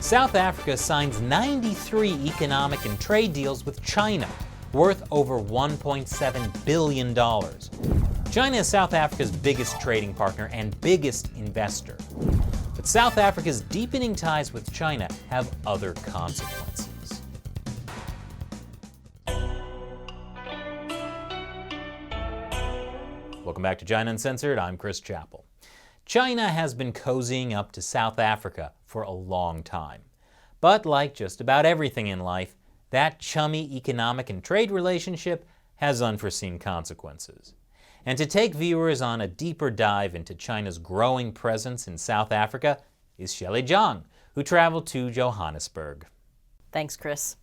South Africa signs 93 economic and trade deals with China, worth over $1.7 billion. China is South Africa's biggest trading partner and biggest investor. But South Africa's deepening ties with China have other consequences. Welcome back to China Uncensored. I'm Chris Chappell. China has been cozying up to South Africa for a long time. But like just about everything in life, that chummy economic and trade relationship has unforeseen consequences. And to take viewers on a deeper dive into China's growing presence in South Africa is Shelley Zhang, who traveled to Johannesburg. Thanks, Chris.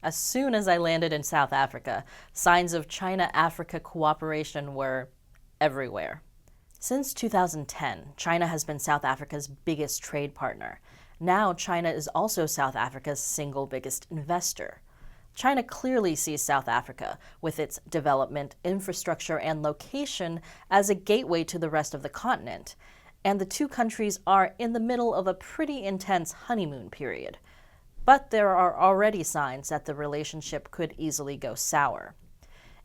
As soon as I landed in South Africa, signs of China-Africa cooperation were everywhere. Since 2010, China has been South Africa's biggest trade partner. Now China is also South Africa's single biggest investor. China clearly sees South Africa, with its development, infrastructure, and location, as a gateway to the rest of the continent. And the two countries are in the middle of a pretty intense honeymoon period. But there are already signs that the relationship could easily go sour.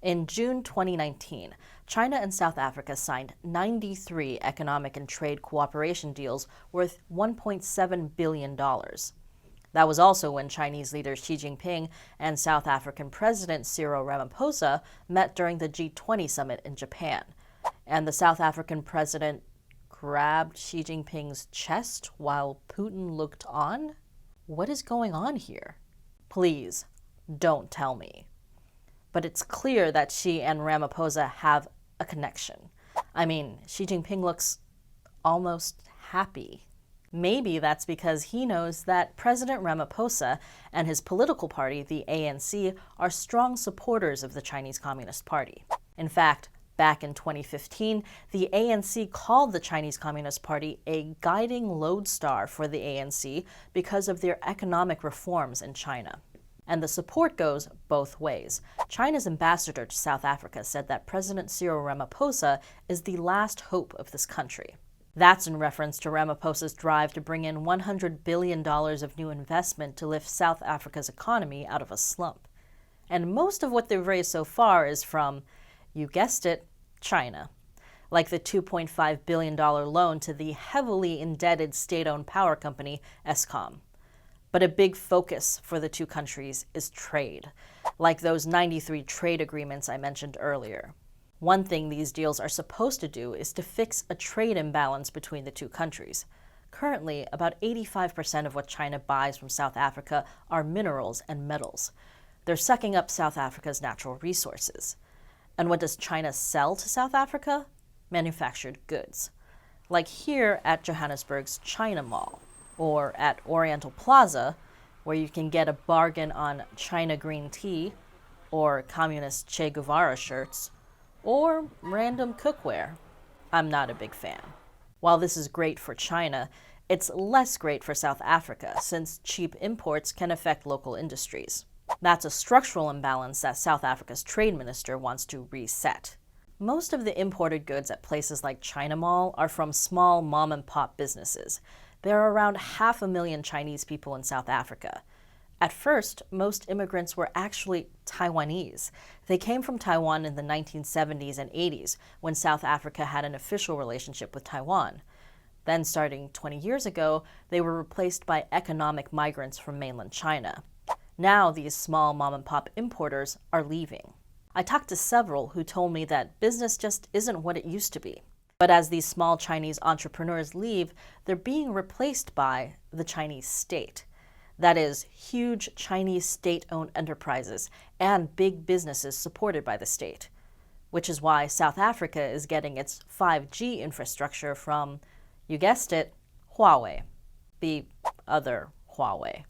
In June 2019, China and South Africa signed 93 economic and trade cooperation deals worth $1.7 billion. That was also when Chinese leader Xi Jinping and South African President Cyril Ramaphosa met during the G20 summit in Japan. And the South African president grabbed Xi Jinping's chest while Putin looked on? What is going on here? Please, don't tell me. But it's clear that Xi and Ramaphosa have a connection. I mean, Xi Jinping looks almost happy. Maybe that's because he knows that President Ramaphosa and his political party, the ANC, are strong supporters of the Chinese Communist Party. In fact, back in 2015, the ANC called the Chinese Communist Party a guiding lodestar for the ANC because of their economic reforms in China. And the support goes both ways. China's ambassador to South Africa said that President Cyril Ramaphosa is the last hope of this country. That's in reference to Ramaphosa's drive to bring in $100 billion of new investment to lift South Africa's economy out of a slump. And most of what they've raised so far is from, you guessed it, China. Like the $2.5 billion loan to the heavily indebted state-owned power company, Eskom. But a big focus for the two countries is trade, like those 93 trade agreements I mentioned earlier. One thing these deals are supposed to do is to fix a trade imbalance between the two countries. Currently, about 85% of what China buys from South Africa are minerals and metals. They're sucking up South Africa's natural resources. And what does China sell to South Africa? Manufactured goods. Like here at Johannesburg's China Mall, or at Oriental Plaza, where you can get a bargain on China green tea, or communist Che Guevara shirts, or random cookware. I'm not a big fan. While this is great for China, it's less great for South Africa, since cheap imports can affect local industries. That's a structural imbalance that South Africa's trade minister wants to reset. Most of the imported goods at places like China Mall are from small mom-and-pop businesses. There are around 500,000 Chinese people in South Africa. At first, most immigrants were actually Taiwanese. They came from Taiwan in the 1970s and 80s, when South Africa had an official relationship with Taiwan. Then, starting 20 years ago, they were replaced by economic migrants from mainland China. Now, these small mom-and-pop importers are leaving. I talked to several who told me that business just isn't what it used to be. But as these small Chinese entrepreneurs leave, they're being replaced by the Chinese state. That is, huge Chinese state-owned enterprises and big businesses supported by the state. Which is why South Africa is getting its 5G infrastructure from, you guessed it, Huawei. The other Huawei.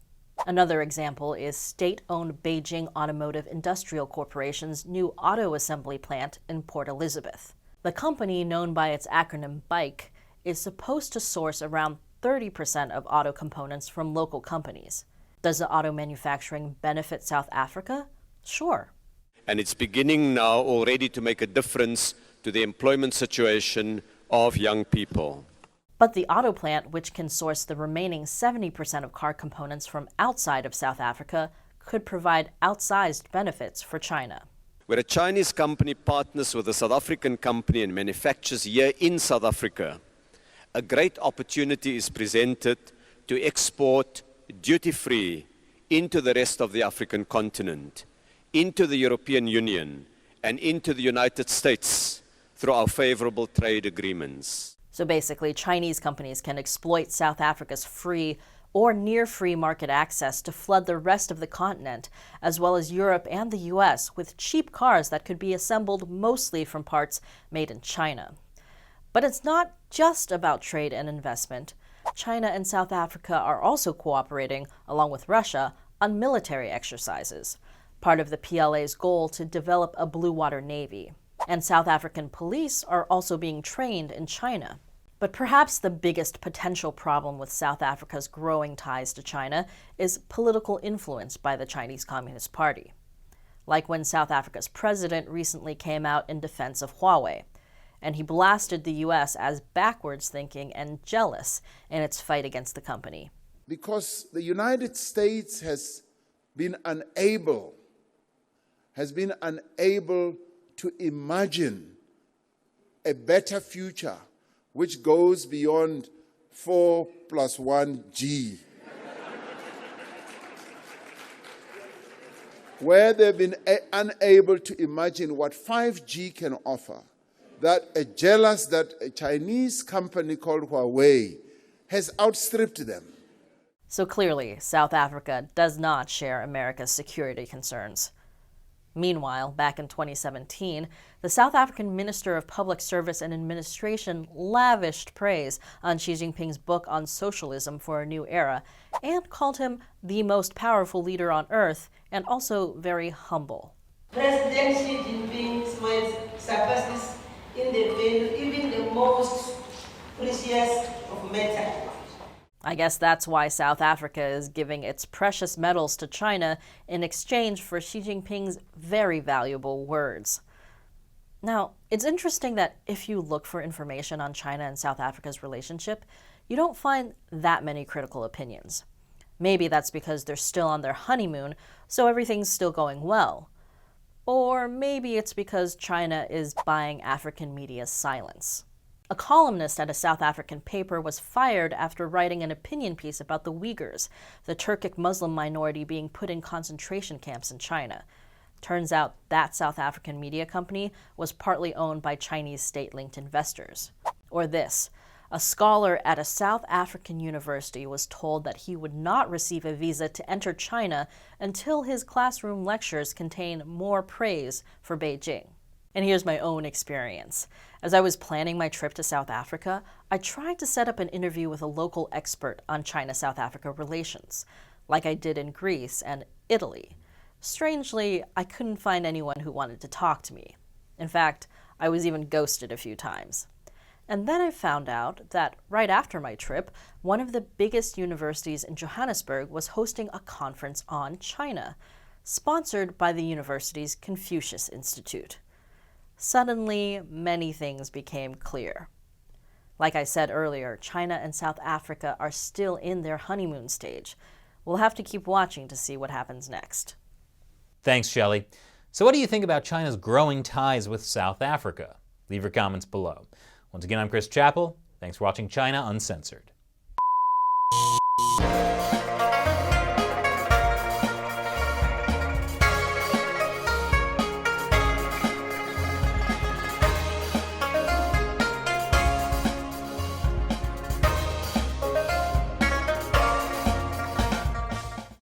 Another example is state-owned Beijing Automotive Industrial Corporation's new auto assembly plant in Port Elizabeth. The company, known by its acronym BIKE, is supposed to source around 30% of auto components from local companies. Does the auto manufacturing benefit South Africa? Sure. And it's beginning now already to make a difference to the employment situation of young people. But the auto plant, which can source the remaining 70% of car components from outside of South Africa, could provide outsized benefits for China. Where a Chinese company partners with a South African company and manufactures here in South Africa, a great opportunity is presented to export duty-free into the rest of the African continent, into the European Union, and into the United States through our favorable trade agreements. So basically, Chinese companies can exploit South Africa's free or near-free market access to flood the rest of the continent, as well as Europe and the US, with cheap cars that could be assembled mostly from parts made in China. But it's not just about trade and investment. China and South Africa are also cooperating, along with Russia, on military exercises, part of the PLA's goal to develop a blue water navy. And South African police are also being trained in China. But perhaps the biggest potential problem with South Africa's growing ties to China is political influence by the Chinese Communist Party. Like when South Africa's president recently came out in defense of Huawei, and he blasted the US as backwards thinking and jealous in its fight against the company. Because the United States has been unable to imagine a better future which goes beyond 4+1G. Where they've been unable to imagine what 5G can offer, that a Chinese company called Huawei has outstripped them. So clearly, South Africa does not share America's security concerns. Meanwhile, back in 2017, the South African Minister of Public Service and Administration lavished praise on Xi Jinping's book on socialism for a new era and called him the most powerful leader on earth and also very humble. President Xi Jinping's words surpasses in the value even the most precious of metal. I guess that's why South Africa is giving its precious metals to China in exchange for Xi Jinping's very valuable words. Now, it's interesting that if you look for information on China and South Africa's relationship, you don't find that many critical opinions. Maybe that's because they're still on their honeymoon, so everything's still going well. Or maybe it's because China is buying African media's silence. A columnist at a South African paper was fired after writing an opinion piece about the Uyghurs, the Turkic Muslim minority being put in concentration camps in China. Turns out that South African media company was partly owned by Chinese state-linked investors. Or this, a scholar at a South African university was told that he would not receive a visa to enter China until his classroom lectures contain more praise for Beijing. And here's my own experience. As I was planning my trip to South Africa, I tried to set up an interview with a local expert on China-South Africa relations, like I did in Greece and Italy. Strangely, I couldn't find anyone who wanted to talk to me. In fact, I was even ghosted a few times. And then I found out that right after my trip, one of the biggest universities in Johannesburg was hosting a conference on China, sponsored by the university's Confucius Institute. Suddenly, many things became clear. Like I said earlier, China and South Africa are still in their honeymoon stage. We'll have to keep watching to see what happens next. Thanks, Shelley. So what do you think about China's growing ties with South Africa? Leave your comments below. Once again, I'm Chris Chappell. Thanks for watching China Uncensored.